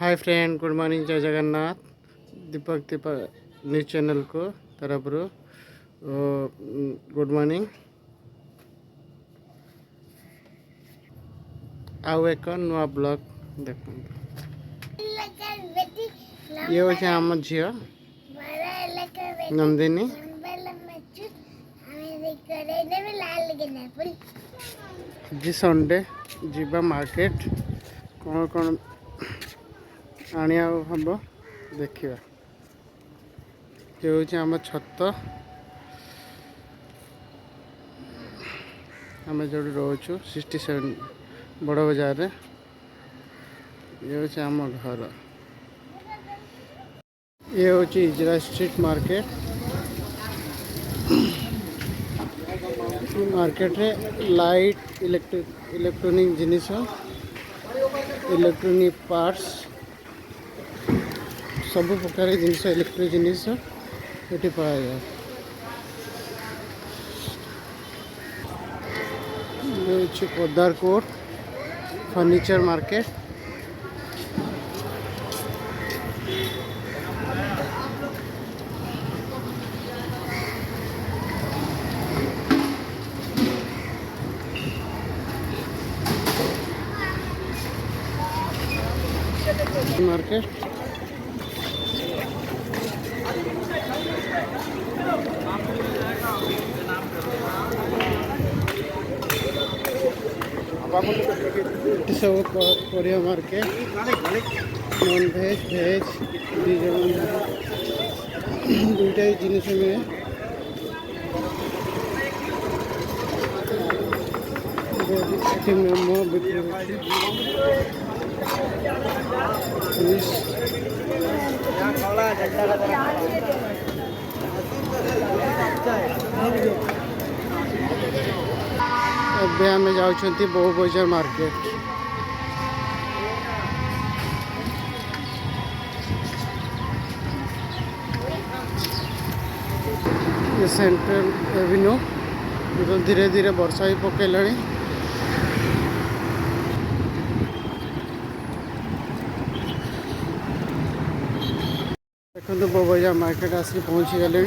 Hi friend, good morning, जय जगन्नाथ। दीपक news channel को तरफ गुड मॉर्निंग। आउ एक नुआ ब्लॉग देख। ये होचे आम झियो नंदिनी। आज संडे जीवा मार्केट कौन कौन आनिया हम देखा। ये हूँ आम छत, आम जो रोचु 67 बड़ बजार रे। ये हूँ आम घर। ये हूँ इजरा स्ट्रीट मार्केट। मार्केट रे लाइट इलेक्ट्रोनिक जिनिस, इलेक्ट्रोनिक पार्ट्स, सब प्रकार जिनिस इलेक्ट्रिक जिनिस ये पाया जाए। ये Poddar court furniture market. Market सब परिया मार्केट, नॉन भेज भेज दुईटा जिनिस में मेमो बिक्री ଏବେ ଆମେ ଯାଉଛନ୍ତି ବହୁ ବଜାର ମାର୍କେଟ। सेंट्रल एवेन्यू धीरे धीरे वर्षा ही पकेलाणी। देखो बहु बजार मार्केट आसिक पहुँची गले।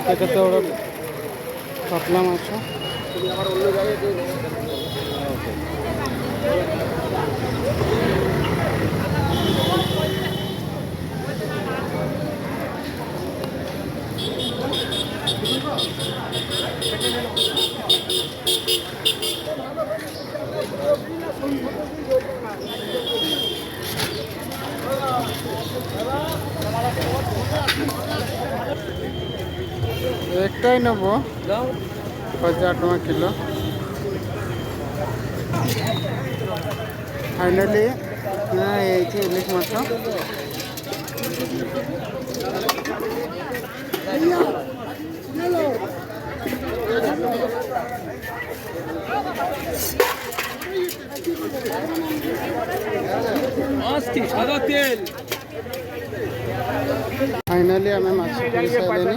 केते बड़ पतला माछ। एक नब 1000 टका किलो। फाइनाली इलिश माछ फाइनाली आम माछ कर सारे।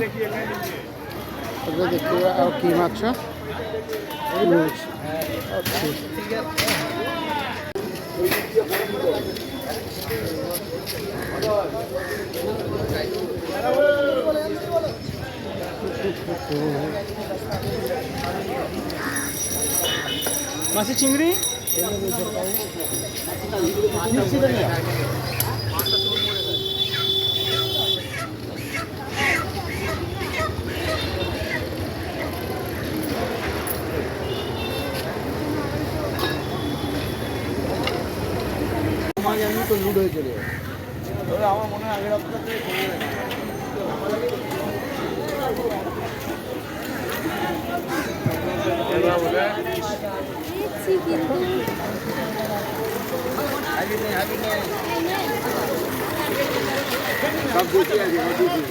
देखिए आ कि माछ मासी चिंगड़ी লুট হয়ে চলে যাবে। আমার মনে হয় আগের সপ্তাহে সব গুছি আছে, সব গুছি।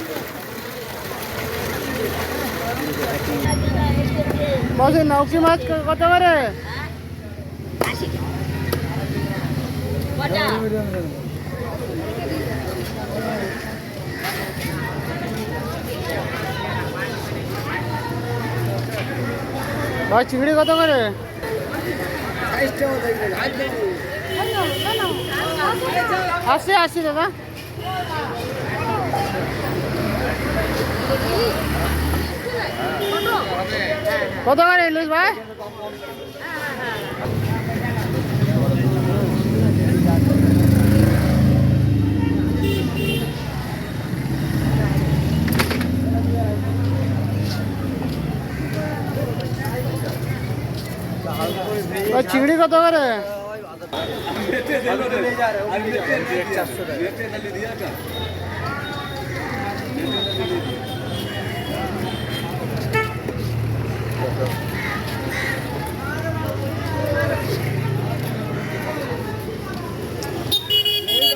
বসে নৌকি মাছ কত করে? ভাই চিংড়ি কত করে? 80 দাদা। কত করে ইলিশ ভাই? চিংড়ি কত করে?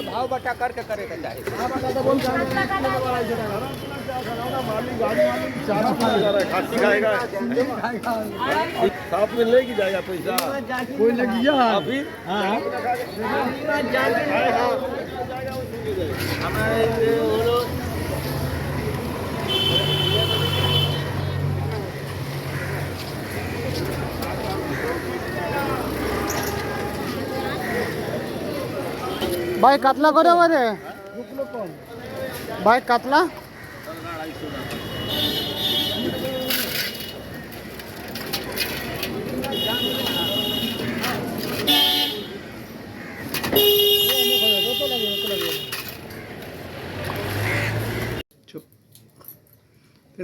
भाव बटा करके करे का चाहिए। साथ में लेके जाएगा पैसा, कोई लग गया अभी। भाई कातला करे बरे भाई कातला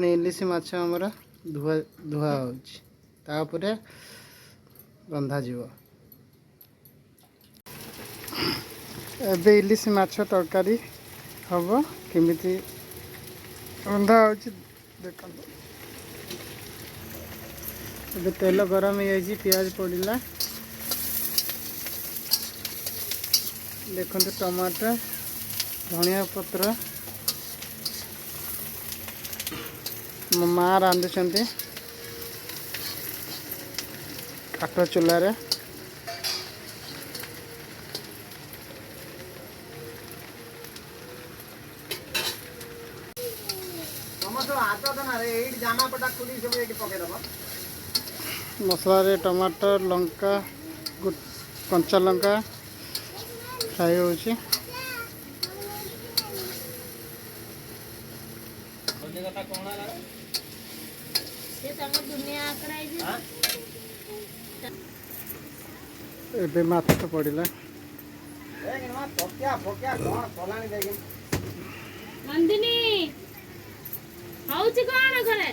इलिश माछ आमर धुआ धुआ होपरे रंधा जीव एबे इलिश माछ तरकारी हम केमिति रंधा हो देख एबे तेल गरम हो जाए पियाज पड़ला देखते टमाटर धनिया पत्र मो माँ रांधुंट काठ चूल्हार मसला टमाटर लंका कंचा लंका फ्राई हो एबे माछ पड़ला नंदिनी हाउची कोन घरे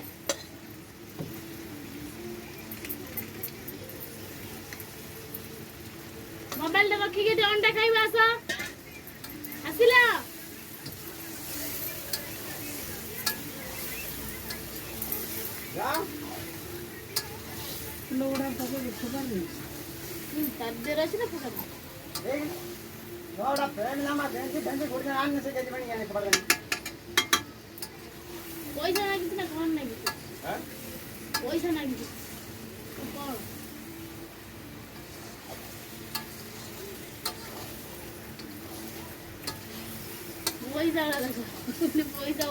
मोबाइल दे रखी के अंडा खाइबा आस आसिला लोड़ा पको देखो तद्दे रसी ना पको लोड़ा फ्रेंड लामा बेंची बेंची गुड़ आने से कैसे बनी यानी पड़ रही पैसा लागिस ना कोन लागिस हां पैसा लागिस कोन पैसा लागिस पैसा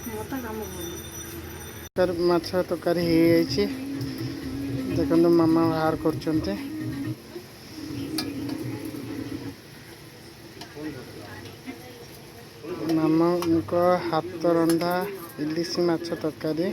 मोटा काम ମାଛ ତରକାରୀ ହେଇଯାଇଛି। ଦେଖନ୍ତୁ ମାମା ବାହାର କରୁଛନ୍ତି। ମାମାଙ୍କ ହାତ ରନ୍ଧା ଇଲିଶି ମାଛ ତରକାରୀ।